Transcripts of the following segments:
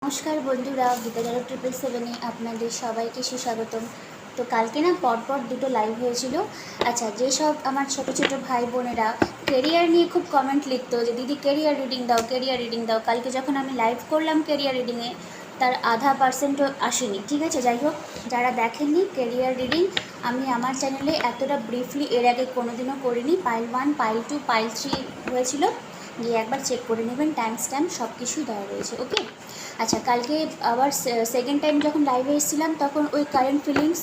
নমস্কার বন্ধুরা, গীতাধারা 777-এ আপনাদের সবাইকে সুস্বাগতম। তো কালকে না পরপর দুটো লাইভ হয়েছিল। আচ্ছা, যেসব আমার ছোট ছোট ভাই বোনেরা কেরিয়ার নিয়ে খুব কমেন্ট লিখতো যে দিদি কেরিয়ার রিডিং দাও, কেরিয়ার রিডিং দাও, কালকে যখন আমি লাইভ করলাম কেরিয়ার রিডিংয়ে তার 0.5%ও আসেনি। ঠিক আছে, যাই হোক, যারা দেখেননি কেরিয়ার রিডিং আমি আমার চ্যানেলে এতটা ব্রিফলি এর আগে কোনোদিনও করিনি। পাইল 1, পাইল 2, পাইল 3 হয়েছিল, গিয়ে একবার চেক করে নেবেন, টাইম স্ট্যাম্প সব কিছুই দেওয়া রয়েছে। ওকে, আচ্ছা, কালকে আবার সেকেন্ড টাইম যখন লাইভে এসেছিলাম তখন ওই কারেন্ট ফিলিংস,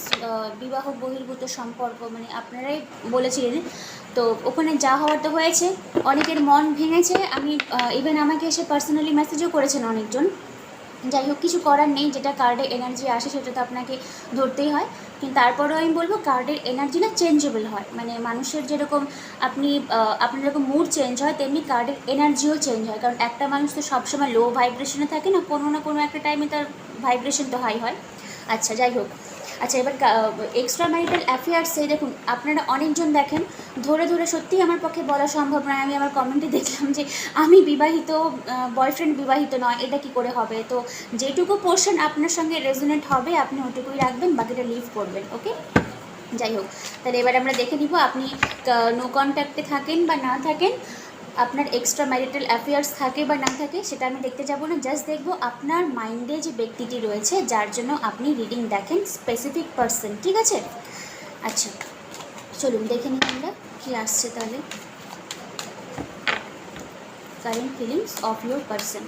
বিবাহ বহির্ভূত সম্পর্ক, মানে আপনারাই বলেছিলেন, তো ওখানে যা হওয়ার তো হয়েছে, অনেকের মন ভেঙেছে। আমি ইভেন আমাকে এসে পার্সোনালি মেসেজও করেছেন অনেকজন। যাই হোক, কিছু করার নেই, যেটা কার্ডে এনার্জি আসে সেটা তো আপনাকে ধরতেই হয়। কিন্তু তারপরেও আমি বলবো কার্ডের এনার্জি না চেঞ্জেবল হয়, মানে মানুষের যেরকম আপনার যেরকম মুড চেঞ্জ হয় তেমনি কার্ডের এনার্জিও চেঞ্জ হয়। কারণ একটা মানুষ তো সবসময় লো ভাইব্রেশনে থাকে না কোনো একটা টাইমে তার ভাইব্রেশন তো হাই হয়। আচ্ছা, যাই হোক, আচ্ছা, এবার এক্সট্রা ম্যারিটাল অ্যাফেয়ার্সে দেখুন, আপনারা অনেকজন দেখেন, ধরে ধরে সত্যিই আমার পক্ষে বলা সম্ভব নয়। আমি আমার কমেন্টে দেখলাম যে আমি বিবাহিত, বয়ফ্রেন্ড বিবাহিত নয়, এটা কি করে হবে? তো যেটুকু পোর্শন আপনার সঙ্গে রেজোনেট হবে আপনি ওটুকুই রাখবেন, বাকিটা লিভ করবেন। ওকে, যাই হোক, তাহলে এবার আমরা দেখে নিব আপনি নো কন্ট্যাক্টে থাকেন বা না থাকেন, আপনার এক্সট্রা ম্যারিটাল অ্যাফেয়ার্স থাকে বা না থাকে সেটা আমি দেখতে যাব না। জাস্ট দেখব আপনার মাইন্ডে যে ব্যক্তিটি রয়েছে যার জন্য আপনি রিডিং দেখেন, স্পেসিফিক পার্সন। ঠিক আছে, আচ্ছা, চলুন দেখে নিই আমরা কী আসছে। তাহলে current feelings of your person,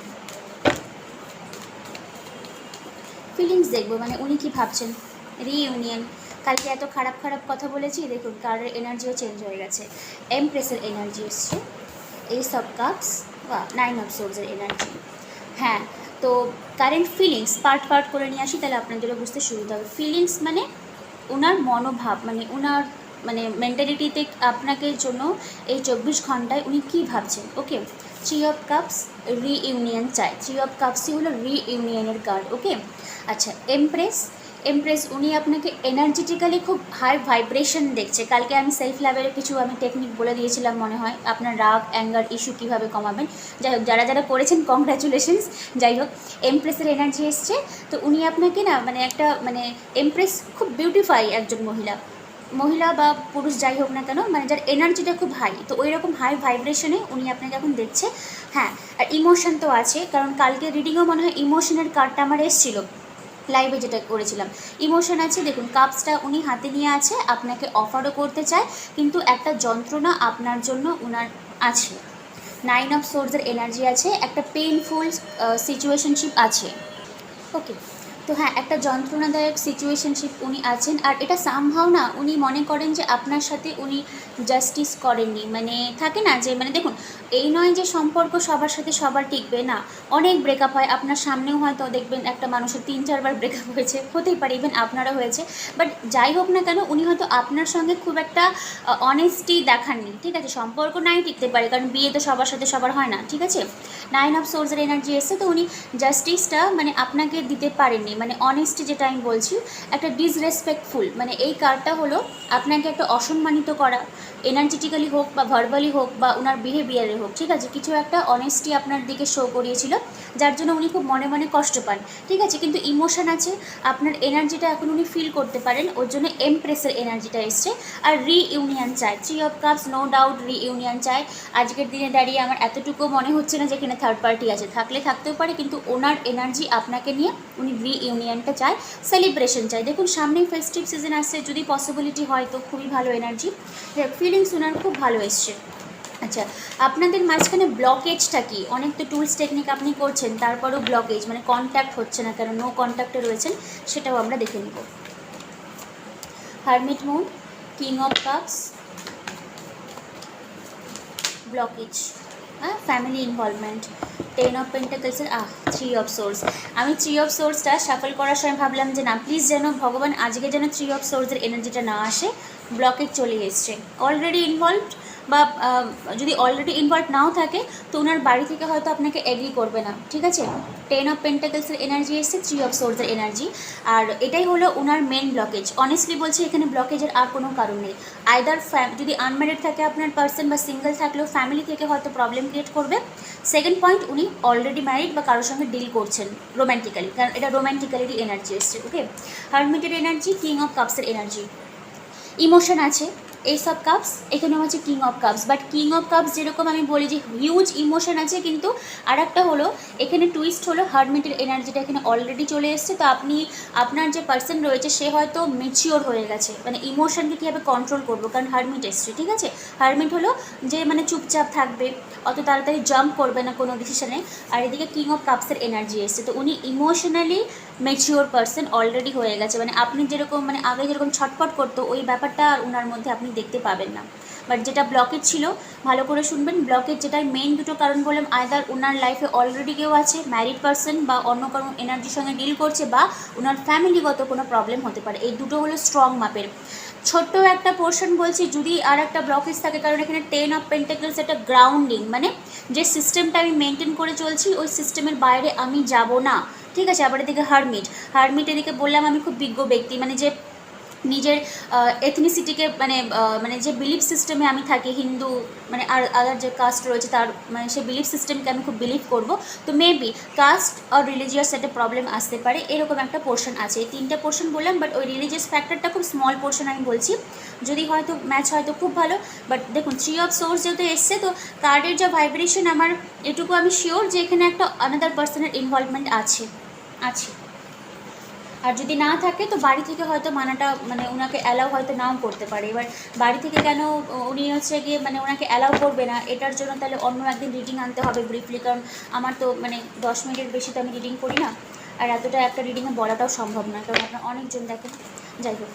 feelings দেখবো, মানে উনি কী ভাবছেন। রিইউনিয়ন, কালকে এত খারাপ খারাপ কথা বলেছি, দেখুন কার্ডের এনার্জিও চেঞ্জ হয়ে গেছে। এমপ্রেসের এনার্জি এসছে, এস অফ কাপস বা 9 অফ সোর্সের এনার্জি। হ্যাঁ, তো কারেন্ট ফিলিংস পার্ট করে নিয়ে আসি, তাহলে আপনাদেরও বুঝতে সুবিধা হবে। ফিলিংস মানে ওনার মনোভাব, মানে ওনার মানে মেন্টালিটিতে আপনাকে জন্য এই 24 ঘন্টায় উনি কী ভাবছেন। ওকে, 3 অফ কাপস, রিইউনিয়ন চাই। 3 অফ কাপসই হলো রিইউনিয়নের কার্ড। ওকে, আচ্ছা, এমপ্রেস উনি আপনাকে এনার্জেটিক্যালি খুব হাই ভাইব্রেশন দেখছে। কালকে আমি সেলফ লেভেলে কিছু টেকনিক বলে দিয়েছিলাম মনে হয়, আপনার রাগ অ্যাঙ্গার ইস্যু কীভাবে কমাবেন। যাই হোক, যারা করেছেন কংগ্র্যাচুলেশনস। যাই হোক, এমপ্রেসের এনার্জি এসছে, তো উনি আপনাকে না মানে একটা মানে এমপ্রেস খুব বিউটিফাই একজন মহিলা বা পুরুষ যাই হোক না কেন, মানে যার এনার্জিটা খুব হাই, তো ওই রকম হাই ভাইব্রেশনে উনি আপনাকে এখন দেখছে। হ্যাঁ, আর ইমোশন তো আছে, কারণ কালকে রিডিংও মনে হয় ইমোশনের কার্ডটা আমার এসেছিলো লাইভে যেটা করেছিলাম। ইমোশন আছে, দেখুন কাপসটা উনি হাতে নিয়ে আছে, আপনাকে অফারও করতে চায়, কিন্তু একটা যন্ত্রণা আপনার জন্য উনার আছে। 9 অফ সোর্সের এনার্জি আছে, একটা পেইনফুল সিচুয়েশনশিপ আছে। ওকে, তো হ্যাঁ, একটা যন্ত্রণাদায়ক সিচুয়েশনশিপ উনি আছেন, আর এটা সামহাও না উনি মনে করেন যে আপনার সাথে উনি জাস্টিস করেননি। মানে থাকে না যে, মানে দেখুন, এই নয় যে সম্পর্ক সবার সাথে সবার টিকবে না, অনেক ব্রেকআপ হয়, আপনার সামনেও হয়তো দেখবেন একটা মানুষের 3-4 বার ব্রেকআপ হয়েছে, হতেই পারে, ইভেন আপনারও হয়েছে। বাট যাই হোক না কেন, উনি হয়তো আপনার সঙ্গে খুব একটা অনেস্টি দেখাননি। ঠিক আছে, সম্পর্ক নাই টিকতে পারে, কারণ বিয়ে তো সবার সাথে সবার হয় না। ঠিক আছে, 9 অফ সোর্সের এনার্জি এসছে, তো উনি জাস্টিসটা মানে আপনাকে দিতে পারেননি, মানে অনেস্টি যেটা আমি বলছি, একটা ডিসরেসপেক্টফুল, মানে এই কার্ডটা হলো আপনাকে একটা অসম্মানিত করা, এনার্জেটিক্যালি হোক বা ভার্বালি হোক বা ওনার বিহেভিয়ারে হোক। ঠিক আছে, কিছু একটা অনেস্টি আপনার দিকে শো করিয়েছিল, যার জন্য উনি খুব মনে মনে কষ্ট পান। ঠিক আছে, কিন্তু ইমোশন আছে, আপনার এনার্জিটা এখন উনি ফিল করতে পারেন, ওর জন্য এমপ্রেসের এনার্জিটা এসছে। আর রিইউনিয়ন চায়, 3 of cups, no doubt reunion চায়। আজকের দিনে দাঁড়িয়ে আমার এতটুকু মনে হচ্ছে না যে এখানে থার্ড পার্টি আছে, থাকলে থাকতেও পারে, কিন্তু ওনার এনার্জি আপনাকে নিয়ে উনি রিইউনিয়নটা চায়, সেলিব্রেশন চায়। দেখুন সামনেই ফেস্টিভ সিজন আসছে, যদি পসিবিলিটি হয় তো খুবই ভালো এনার্জি, ফিলিংস ওনার খুব ভালো এসছে। আচ্ছা, আপনাদের মাঝখানে ব্লকেজটা কি? অনেক তো টুলস টেকনিক আপনি করছেন, তারপরেও ব্লকেজ, মানে কন্ট্যাক্ট হচ্ছে না কেন, নো কন্ট্যাক্টে রয়েছেন, সেটাও আমরা দেখে নিব। Hermit mood, king of cups, blockage, হ্যাঁ, ফ্যামিলি ইনভলভমেন্ট, 10 অফ পেন্টাকলসের 3 অফ সোর্স। আমি 3 অফ সোর্সটা শাফল করার সময় ভাবলাম যে না, প্লিজ যেন ভগবান আজকে যেন 3 অফ সোর্সের এনার্জিটা না আসে, ব্লকেজ চলে এসছে, অলরেডি ইনভলভড বা যদি অলরেডি ইনভলভ নাও থাকে তো ওনার বাড়ি থেকে হয়তো আপনাকে এগ্রি করবে না, ঠিক আছে। 10 অফ পেন্টাকলসের এনার্জি এসছে, 3 অফ সোর্সের এনার্জি, আর এটাই হলো ওনার মেন ব্লকেজ। অনেস্টলি বলছি এখানে ব্লকেজের আর কোনো কারণ নেই। আইদার যদি আনম্যারিড থাকে আপনার পার্সন বা সিঙ্গেল থাকলেও ফ্যামিলি থেকে হয়তো প্রবলেম ক্রিয়েট করবে। সেকেন্ড পয়েন্ট, উনি অলরেডি ম্যারিড বা কারোর সঙ্গে ডিল করছেন রোম্যান্টিক্যালি, কারণ এটা রোম্যান্টিক্যালি এনার্জি এসছে। ওকে, হারমিটের এনার্জি, কিং অফ কাপসের এনার্জি, ইমোশন আছে এইস অফ কাপস, এখানেও আছে king of cups. But king of cups যেরকম আমি বলি যে হিউজ ইমোশন আছে, কিন্তু আর একটা হলো এখানে টুইস্ট হলো হারমিটের এনার্জিটা এখানে অলরেডি চলে এসছে। তো আপনি আপনার যে পার্সন রয়েছে সে হয়তো ম্যাচিওর হয়ে গেছে, মানে ইমোশনকে কীভাবে কন্ট্রোল করবো, কারণ হারমিট এসছে, ঠিক আছে। হারমিট হলো যে মানে চুপচাপ থাকবে, অত তাড়াতাড়ি জাম্প করবে না কোনো ডিসিশনে। আর এদিকে কিং অফ কাপসের এনার্জি এসছে, তো উনি ইমোশনালি ম্যাচিওর পার্সন অলরেডি হয়ে গেছে। মানে আপনি যেরকম মানে আগে যেরকম ছটফট করতো ওই ব্যাপারটা আর ওনার মধ্যে আপনি দেখতে পাবেন না। বাট যেটা ব্লকেজ ছিল, ভালো করে শুনবেন, ব্লকেজ যেটাই মেইন দুটো কারণ বললাম, আইদার ওনার লাইফে অলরেডি কেউ আছে ম্যারিড পার্সন বা অন্য কোনো এনার্জির সঙ্গে ডিল করছে, বা ওনার ফ্যামিলিগত কোনো প্রবলেম হতে পারে। এই দুটো হলো স্ট্রং মাপের। ছোট্ট একটা পোর্শন বলছি, যদি আর একটা ব্লকেজ থাকে, কারণ এখানে 10 অফ পেন্টাকলস একটা গ্রাউন্ডিং, মানে যে সিস্টেমটা আমি মেনটেন করে চলছি ওই সিস্টেমের বাইরে আমি যাব না, ঠিক আছে। আবার এদিকে হারমিট এদিকে বললাম আমি খুব বিজ্ঞ ব্যক্তি, মানে যে নিজের এথনিসিটিকে মানে যে বিলিফ সিস্টেমে আমি থাকি, হিন্দু মানে আর আদার যে কাস্ট রয়েছে তার মানে সেই বিলিফ সিস্টেমকে আমি খুব বিলিভ করব। তো মেবি কাস্ট আর রিলিজিয়াস একটা প্রবলেম আসতে পারে, এরকম একটা পোর্শন আছে। এই তিনটে পোর্শন বললাম, বাট ওই রিলিজিয়াস ফ্যাক্টরটা খুব স্মল পোর্শন আমি বলছি, যদি হয়তো ম্যাচ হয়তো খুব ভালো। বাট দেখুন 3 অফ সোর্স যেহেতু এসছে, তো কার্ডের যা ভাইব্রেশন আমার এটুকু আমি শিওর যে এখানে একটা আনাদার পার্সনের ইনভলভমেন্ট আছে। আর যদি না থাকে তো বাড়ি থেকে হয়তো মানাটা মানে ওনাকে অ্যালাউ হয়তো নাও করতে পারে। এবার বাড়ি থেকে কেন উনি হচ্ছে গিয়ে মানে ওনাকে অ্যালাউ করবে না, এটার জন্য তাহলে অন্য একদিন রিডিং আনতে হবে ব্রিফলি, কারণ আমার তো মানে 10 মিনিটের বেশি তো আমি রিডিং করি না, আর এতটা একটা রিডিংয়ে বলাটাও সম্ভব নয়, কারণ আপনার অনেকজন দেখেন। যাই হোক,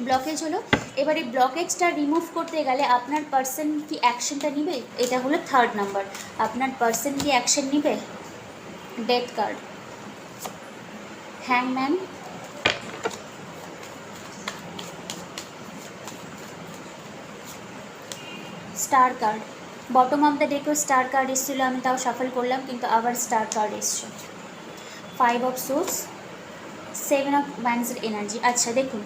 ব্লকেজ হলো। এবার এই ব্লকেজটা রিমুভ করতে গেলে আপনার পার্সন কি অ্যাকশনটা নিবে, এটা হলো থার্ড নাম্বার। আপনার পার্সন কি অ্যাকশন নিবে? ডেথ কার্ড, হ্যাংম্যান, star card. Bottom of the ডেকেও স্টার কার্ড এসেছিলো, আমি তাও সাফল করলাম, কিন্তু আবার স্টার কার্ড এসছে। 5 অফ সোর্স, 7 অফ ওয়ান্ডসের এনার্জি। আচ্ছা দেখুন,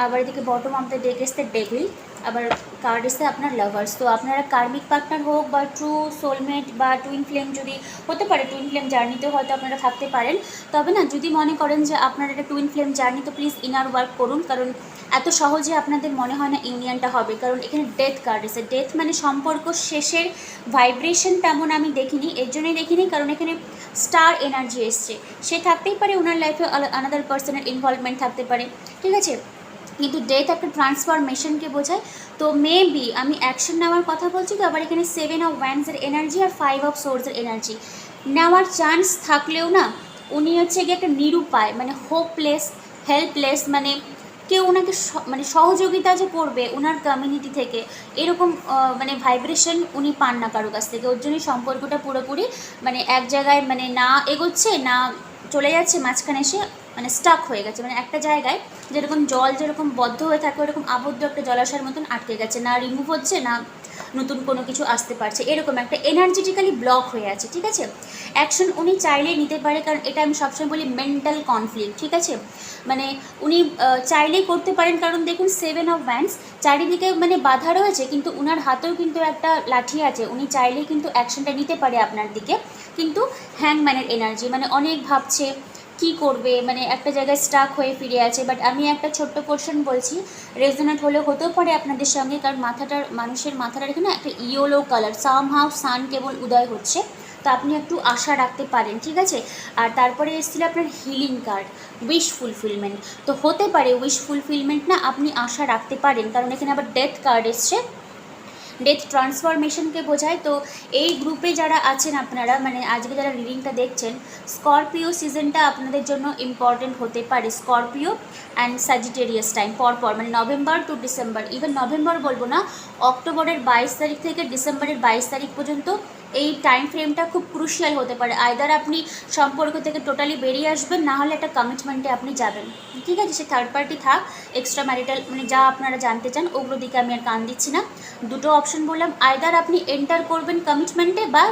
আবার এদিকে বটম অফ দ্য ডেক এসছে ডেভিল, আবার কার্ড এসছে আপনার লাভার্স। তো আপনারা কার্মিক পার্টনার হোক বা ট্রু সোলমেট বা টুইন ফ্লেম, যদি হতে পারে টুইন ফ্লেম জার্নিতেও হয়তো আপনারা থাকতে পারেন। তবে না, যদি মনে করেন যে আপনার একটা টুইন ফ্লেম জার্নি, তো প্লিজ ইনার ওয়ার্ক করুন, কারণ এত সহজে আপনাদের মনে হয় না ইউনিয়নটা হবে। কারণ এখানে ডেথ কার্ড এসে, ডেথ মানে সম্পর্ক শেষের ভাইব্রেশন তেমন আমি দেখিনি, এর জন্যই দেখিনি কারণ এখানে স্টার এনার্জি এসছে। সে থাকতেই পারে ওনার লাইফে আনাদার পার্সনের ইনভলভমেন্ট থাকতে পারে, ঠিক আছে। কিন্তু ডেথ একটা ট্রান্সফরমেশনকে বোঝায়। তো মেবি আমি অ্যাকশন নেওয়ার কথা বলছি, তো আবার এখানে 7 অফ ওয়ান্ডসের এনার্জি আর 5 অফ সোর্সের এনার্জি নেওয়ার চান্স থাকলেও না, উনি হচ্ছে গিয়ে একটা নিরুপায়, মানে হোপলেস, হেল্পলেস, মানে কেউ ওনাকে মানে সহযোগিতা যে করবে ওনার কমিউনিটি থেকে, এরকম মানে ভাইব্রেশন উনি পান না কারো কাছ থেকে। ওর জন্যই সম্পর্কটা পুরোপুরি মানে এক জায়গায় মানে না এগোচ্ছে না চলে যাচ্ছে, মাঝখানে এসে মানে স্টাক হয়ে গেছে। মানে একটা জায়গায় যেরকম জল যেরকম বদ্ধ হয়ে থাকে, ওরকম আবদ্ধ একটা জলাশয়ের মতন আটকে গেছে, না রিমুভ হচ্ছে না নতুন কোনো কিছু আসতে পারছে, এরকম একটা এনার্জেটিক্যালি ব্লক হয়ে আছে, ঠিক আছে। অ্যাকশন উনি চাইলেই নিতে পারে, কারণ এটা আমি সবসময় বলি মেন্টাল কনফ্লিক্ট, ঠিক আছে। মানে উনি চাইলেই করতে পারেন, কারণ দেখুন 7 অফ ওয়ান্ডস চারিদিকে মানে বাধা রয়েছে, কিন্তু উনার হাতেও কিন্তু একটা লাঠি আছে, উনি চাইলেই কিন্তু অ্যাকশনটা নিতে পারে আপনার দিকে। কিন্তু হ্যাংম্যানের এনার্জি মানে অনেক ভাবছে কি করবে, মানে একটা জায়গায় স্টাক হয়ে ফিরে আছে। বাট আমি একটা ছোট্ট পোর্শন বলছি, রেজোনেট হতেও পারে আপনাদের সঙ্গে, কারণ মানুষের মাথাটার এখানে একটা ইয়েলো কালার, সামহাউ সান কেবল উদয় হচ্ছে, তো আপনি একটু আশা রাখতে পারেন, ঠিক আছে। আর তারপরে এসেছিল আপনার হিলিং কার্ড, উইশ ফুলফিলমেন্ট। তো হতে পারে উইশ ফুলফিলমেন্ট না, আপনি আশা রাখতে পারেন, কারণ এখানে আবার ডেথ কার্ড এসছে, ডেথ ট্রান্সফরমেশনকে বোঝায়। তো এই গ্রুপে যারা আছেন আপনারা, মানে আজকে যারা রিডিংটা দেখছেন, স্করপিও সিজনটা আপনাদের জন্য ইম্পর্টেন্ট হতে পারে। স্করপিও অ্যান্ড স্যাজিটেরিয়াস টাইম পরপর, মানে November to December, even November বলবো না, অক্টোবরের 22 তারিখ থেকে ডিসেম্বরের 22 তারিখ পর্যন্ত এই টাইম ফ্রেমটা খুব ক্রুশিয়াল হতে পারে। আইদার আপনি সম্পর্ক থেকে টোটালি বেরিয়ে আসবেন, না হলে একটা কমিটমেন্টে আপনি যাবেন। ঠিক আছে, সে থার্ড পার্টি থাক, এক্সট্রা ম্যারিটাল মানে যা আপনারা জানতে চান ওগুলোর দিকে আমি আর কান দিচ্ছি না। দুটো অপশন বললাম, আইদার আপনি এন্টার করবেন কমিটমেন্টে বা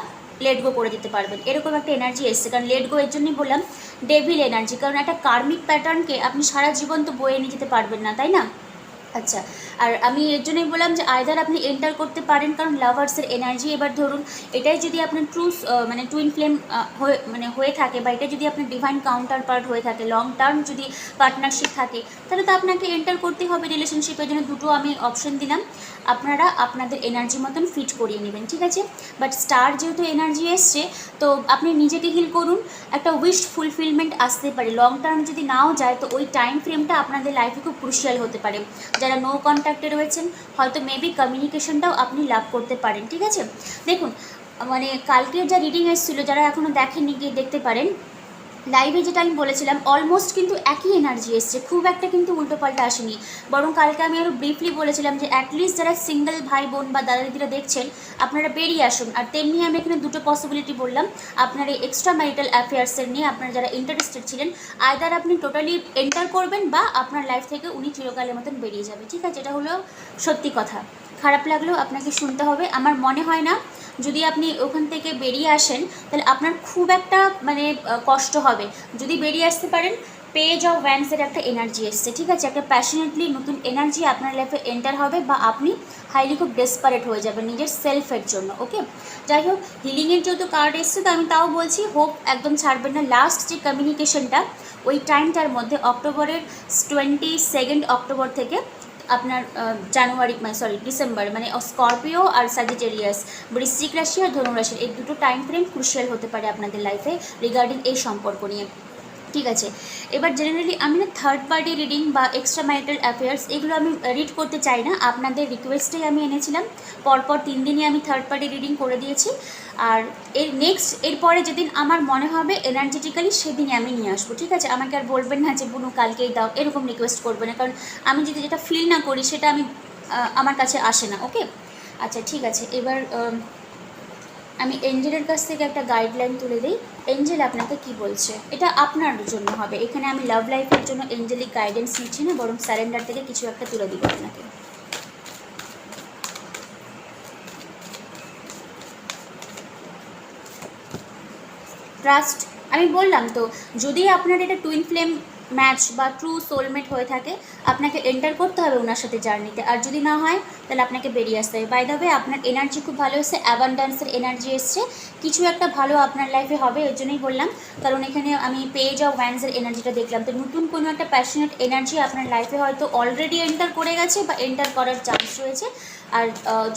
লেট গো করে দিতে পারবেন, এরকম একটা এনার্জি এসছে। কারণ লেট গো এর জন্যই বললাম ডেভিল এনার্জি, কারণ একটা কার্মিক প্যাটার্নকে আপনি সারা জীবন তো বয়ে নিয়ে যেতে পারবেন না, তাই না? আচ্ছা, আর আমি এর জন্যই বললাম যে আইদার আপনি এন্টার করতে পারেন, কারণ লাভার্সের এনার্জি। এবার ধরুন এটাই যদি আপনার মানে টুইন ফ্লেম হয়ে থাকে, বা এটা যদি আপনার ডিভাইন কাউন্টার পার্ট হয়ে থাকে, লং টার্ম যদি পার্টনারশিপ থাকে, তাহলে তো আপনাকে এন্টার করতে হবে রিলেশনশিপের জন্য। দুটো আমি অপশন দিলাম, আপনারা আপনাদের এনার্জি মতন ফিট করিয়ে নেবেন, ঠিক আছে? বাট স্টার যেহেতু এনার্জি এসছে, তো আপনি নিজেকে হিল করুন, একটা উইশ ফুলফিলমেন্ট আসতে পারে। লং টার্ম যদি নাও যায়, তো ওই টাইম ফ্রেমটা আপনাদের লাইফে খুব ক্রুশিয়াল হতে পারে। যারা নো কন্ট্যাক্টে রয়েছেন, হয়তো মেবি কমিউনিকেশনটাও আপনি লাভ করতে পারেন, ঠিক আছে? দেখুন, মানে কালকের যা রিডিং এসেছিলো, যারা এখনও দেখেননি গিয়ে দেখতে পারেন। লাইভে যেটা আমি বলেছিলাম অলমোস্ট কিন্তু একই এনার্জি এসছে, খুব একটা কিন্তু উল্টোপাল্টা আসেনি। বরং কালকে আমি আরও ব্রিফলি বলেছিলাম যে অ্যাটলিস্ট যারা সিঙ্গেল ভাই বোন বা দাদা দিদিরা দেখছেন, আপনারা বেরিয়ে আসুন। আর তেমনি আমি এখানে দুটো পসিবিলিটি বললাম আপনার এই এক্সট্রা ম্যারিটাল অ্যাফেয়ার্সের নিয়ে। আপনারা যারা ইন্টারেস্টেড ছিলেন, আইদার আপনি টোটালি এন্টার করবেন বা আপনার লাইফ থেকে উনি চিরকালের মতন বেরিয়ে যাবে, ঠিক আছে? এটা হলো সত্যি কথা। খারাপ লাগলেও আপনাকে শুনতে হবে। আমার মনে হয় না যদি আপনি ওখান থেকে বেরিয়ে আসেন তাহলে আপনার খুব একটা মানে কষ্ট হবে। যদি বেরিয়ে আসতে পারেন, পেজ অফ ওয়ান্সের একটা এনার্জি এসছে, ঠিক আছে? একটা প্যাশনেটলি নতুন এনার্জি আপনার লাইফে এন্টার হবে, বা আপনি হাইলি খুব ডেসপারেট হয়ে যাবেন নিজের সেলফের জন্য। ওকে, যাই হোক, হিলিংয়ের যেহেতু কার্ড এসছে, তো আমি তাও বলছি হোপ একদম ছাড়বেন না। লাস্ট যে কমিউনিকেশনটা ওই টাইমটার মধ্যে, অক্টোবরের 22 অক্টোবর থেকে আপনার জানুয়ারি ডিসেম্বর, মানে স্করপিও আর স্যাজিটেরিয়াস, বৃশ্চিক রাশি আর ধনু রাশির এই দুটো টাইম ফ্রেম ক্রুশিয়াল হতে পারে আপনাদের লাইফে রিগার্ডিং এই সম্পর্ক নিয়ে, ঠিক আছে? এবার জেনারেলি আমি না থার্ড পার্টি রিডিং বা এক্সট্রা ম্যারিটাল অ্যাফেয়ার্স এগুলো আমি রিড করতে চাই না, আপনাদের রিকোয়েস্টেই আমি এনেছিলাম। পরপর 3 দিনই আমি থার্ড পার্টি রিডিং করে দিয়েছি। আর এরপরে যেদিন আমার মনে হবে এনার্জেটিক্যালি, সেদিনই আমি নিয়ে আসবো, ঠিক আছে? আমাকে আর বলবেন না যে বুনু কালকেই দাও, এরকম রিকোয়েস্ট করবে না, কারণ আমি যদি যেটা ফিল না করি সেটা আমার কাছে আসে না। ওকে, আচ্ছা ঠিক আছে। এবার আমি এঞ্জেলের কাছ থেকে একটা গাইডলাইন তুলে দিই। এঞ্জেল আপনাকে কি বলছে, এটা আপনার জন্য হবে। এখানে আমি লাভ লাইফের জন্য এঞ্জেলিক গাইডেন্স নিচ্ছি না, বরং স্যারেন্ডার থেকে কিছু একটা তুলে দিব আপনাকে। ট্রাস্ট, আমি বললাম তো, যদি আপনার এটা টুইন ফ্লেম ম্যাচ বা ট্রু সোলমেট হয়ে থাকে, আপনাকে এন্টার করতে হবে ওনার সাথে জার্নিতে। আর যদি না হয় তাহলে আপনাকে বেরিয়ে আসতে হবে। বাই দ্য ওয়ে, আপনার এনার্জি খুব ভালো এসছে, অ্যাবান্ডান্সের এনার্জি এসছে, কিছু একটা ভালো আপনার লাইফে হবে। ওই জন্যই বললাম, কারণ এখানে আমি পেজ অফ ওয়ান্সের এনার্জিটা দেখলাম। তো নতুন কোনো একটা প্যাশনেট এনার্জি আপনার লাইফে হয়তো অলরেডি এন্টার করে গেছে বা এন্টার করার চান্স রয়েছে। আর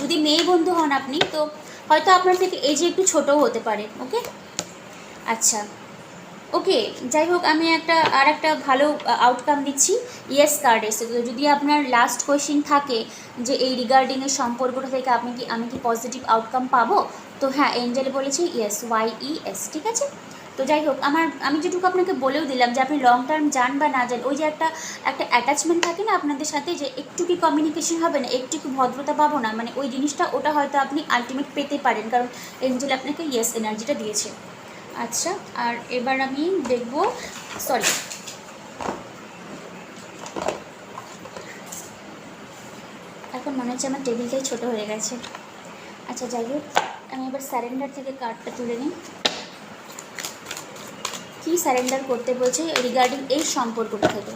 যদি মেয়ে বন্ধু হন আপনি, তো হয়তো আপনার থেকে এজে একটু ছোটও হতে পারে। ওকে, আচ্ছা, ওকে, যাই হোক, আমি আর একটা ভালো আউটকাম দিচ্ছি। ইয়েস কার্ড এসে, তো যদি আপনার লাস্ট কোয়েশ্চেন থাকে যে এই রিগার্ডিংয়ের সম্পর্কটা থেকে আমি কি পজিটিভ আউটকাম পাবো, তো হ্যাঁ, এঞ্জেল বলেছে ইয়েস, YES, ঠিক আছে? তো যাই হোক, আমি যেটুকু আপনাকে বলেও দিলাম যে আপনি লং টার্ম যান বা না যান, ওই যে একটা অ্যাটাচমেন্ট থাকে না আপনাদের সাথে, যে একটু কি কমিউনিকেশন হবে না, একটু কি ভদ্রতা পাবো না, মানে ওই জিনিসটা, ওটা হয়তো আপনি আলটিমেট পেতে পারেন, কারণ এঞ্জেল আপনাকে ইয়েস এনার্জিটা দিয়েছে। আচ্ছা, আর এবার আমি দেখব, সরি, এখন মনে হচ্ছে আমার টেবিলটাই ছোট হয়ে গেছে। আচ্ছা, যাই হোক, আমি এবার স্যারেন্ডার থেকে কার্ডটা তুলে নিই। কি স্যারেন্ডার করতে বলছে রিগার্ডিং এই সম্পর্কটা থেকে?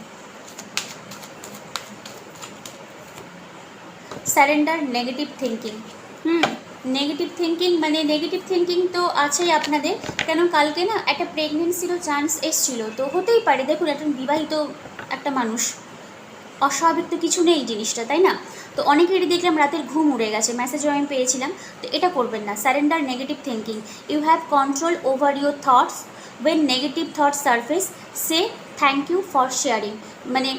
Surrender negative thinking. Negative thinking, মানে নেগেটিভ থিঙ্কিং তো আছেই আপনাদের। কেন, কালকে না একটা প্রেগনেন্সিরও চান্স এসেছিলো, তো হতেই পারে। দেখুন, একটা বিবাহিত একটা মানুষ, অস্বাভাবিক তো কিছু নেই জিনিসটা, তাই না? তো অনেকেরই দেখলাম রাতের ঘুম উড়ে গেছে, মেসেজও আমি পেয়েছিলাম। তো এটা করবেন না, surrender negative thinking. You have control over your thoughts, when negative thoughts surface say thank you for sharing. মানে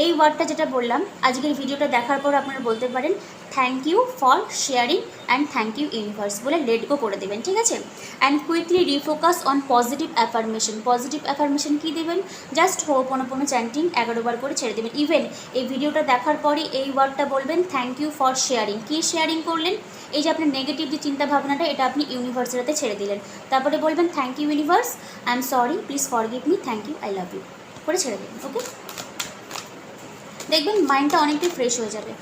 এই ওয়ার্ডটা যেটা বললাম, আজকের ভিডিওটা দেখার পর আপনারা বলতে পারেন thank you for sharing and thank you universe বলে লেট গো করে দেবেন, ঠিক আছে। And quickly refocus on positive affirmation. Positive affirmation কী দেবেন, জাস্ট হোপোনোপোনো চ্যান্টিং 11 বার করে ছেড়ে দেবেন। ইভেন এই ভিডিওটা দেখার পরই এই ওয়ার্ডটা বলবেন, থ্যাংক ইউ ফর শেয়ারিং। কী শেয়ারিং করলেন, এই যে আপনার নেগেটিভ যে চিন্তা ভাবনাটা এটা আপনি ইউনিভার্সের হাতে ছেড়ে দিলেন। তারপরে বলবেন thank you universe, I am sorry, please forgive me, thank you, I love you করে ছেড়ে দেবেন। ওকে, দেখবেন মাইন্ডটা অনেকটাই ফ্রেশ হয়ে যাবে।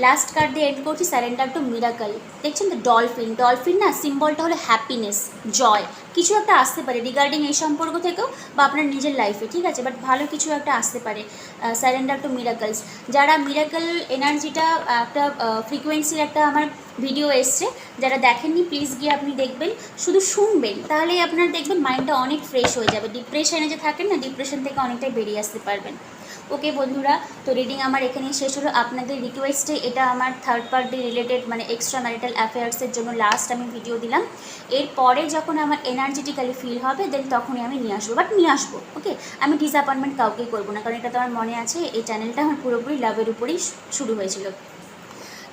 লাস্ট কার্ড দিয়ে এন্ড করছি, সারেন্ডার টু মিরাকল। দেখছেন তো ডলফিন, ডলফিন না সিম্বলটা হলো হ্যাপিনেস, জয়, কিছু একটা আসতে পারে রিগার্ডিং এই সম্পর্ক থেকেও বা আপনার নিজের লাইফে, ঠিক আছে, বাট ভালো কিছু একটা আসতে পারে। সারেন্ডার টু মিরাকলস, যারা মিরাকল এনার্জিটা একটা ফ্রিকোয়েন্সির একটা আমার ভিডিও এসছে, যারা দেখেননি প্লিজ গিয়ে আপনি দেখবেন, শুধু শুনবেন, তাহলেই আপনার দেখবেন মাইন্ডটা অনেক ফ্রেশ হয়ে যাবে। ডিপ্রেশনে যে থাকেন না, ডিপ্রেশন থেকে অনেকটাই বেরিয়ে আসতে পারবেন। ওকে বন্ধুরা, তো রিডিং আমার এখানেই শেষ হলো। আপনাদের রিকোয়েস্টে এটা আমার থার্ড পার্টি রিলেটেড মানে এক্সট্রা ম্যারিটাল অ্যাফেয়ার্সের জন্য লাস্ট আমি ভিডিও দিলাম। এরপরে যখন আমার এনার্জেটিক্যালি ফিল হবে দেন তখনই আমি নিয়ে আসবো, বাট নিয়ে আসবো। ওকে, আমি ডিসঅ্যাপয়েন্টমেন্ট কাউকেই করবো না, কারণ এটা তো আমার মনে আছে এই চ্যানেলটা আমার পুরোপুরি লাভের উপরেই শুরু হয়েছিল।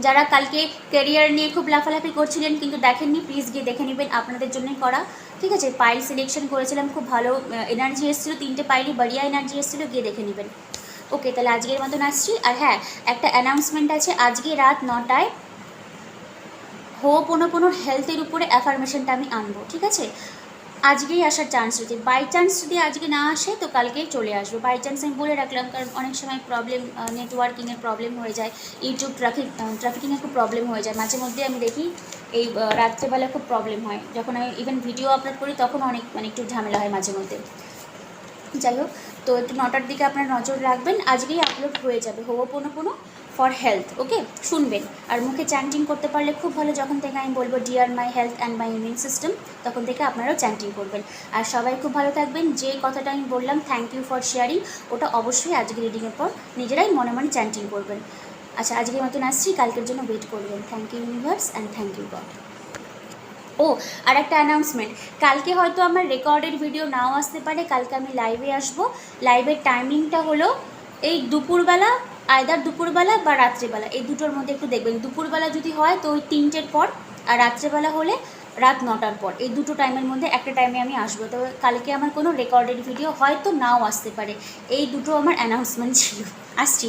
যারা কালকে ক্যারিয়ার নিয়ে খুব লাফালাফি করছিলেন কিন্তু দেখেননি, প্লিজ গিয়ে দেখে নেবেন, আপনাদের জন্যই করা, ঠিক আছে। পাইল সিলেকশন করেছিলাম, খুব ভালো এনার্জি এসেছিলো, 3টে পাইলই বাড়িয়া এনার্জি এসেছিলো, গিয়ে দেখে নেবেন। ওকে, তাহলে আজকের মতন আসছি। আর হ্যাঁ, একটা অ্যানাউন্সমেন্ট আছে, আজকে রাত 9টায় হোপোনোপোনোর হেলথের উপরে অ্যাফার্মেশনটা আমি আনবো, ঠিক আছে। আজকেই আসার চান্স রয়েছে, বাই চান্স যদি আজকে না আসে তো কালকেই চলে আসবো। বাই চান্স আমি বলে রাখলাম, কারণ অনেক সময় প্রবলেম, নেটওয়ার্কিংয়ের প্রবলেম হয়ে যায়, ইউটিউব ট্রাফিকিংয়ের খুব প্রবলেম হয়ে যায়, মাঝে মধ্যে আমি দেখি এই রাত্রেবেলা খুব প্রবলেম হয়, যখন আমি ইভেন ভিডিও আপলোড করি তখন অনেক মানে একটু ঝামেলা হয় মাঝে মধ্যে। যাই হোক, তো একটু 9টার দিকে আপনারা নজর রাখবেন, আজকেই আপলোড হয়ে যাবে হোপোনোপোনো ফর হেলথ। ওকে, শুনবেন আর মুখে চ্যান্টিং করতে পারলে খুব ভালো। যখন থেকে আমি বলবো dear my health and my immune system, তখন থেকে আপনারাও চ্যান্টিং করবেন। আর সবাই খুব ভালো থাকবেন। যে কথাটা আমি বললাম থ্যাংক ইউ ফর শেয়ারিং, ওটা অবশ্যই আজকে রিডিংয়ের পর নিজেরাই মনে মনে চ্যান্টিং করবেন। আচ্ছা, আজকের মতন আসছি, কালকের জন্য ওয়েট করবেন। Thank you universe and thank you god. ও, আর একটা অ্যানাউন্সমেন্ট, কালকে হয়তো আমার রেকর্ডেড ভিডিও নাও আসতে পারে, কালকে আমি লাইভে আসবো। লাইভের টাইমিংটা হলো এই দুপুরবেলা, আইদার দুপুরবেলা বা রাত্রেবেলা, এই দুটোর মধ্যে একটু দেখবেন। দুপুরবেলা যদি হয় তো ওই 3টের পর, আর রাত্রেবেলা হলে রাত 9টার পর, এই দুটো টাইমের মধ্যে একটা টাইমে আমি আসবো। তো কালকে আমার কোনো রেকর্ডেড ভিডিও হয়তো নাও আসতে পারে, এই দুটো আমার অ্যানাউন্সমেন্ট ছিল। আসছি।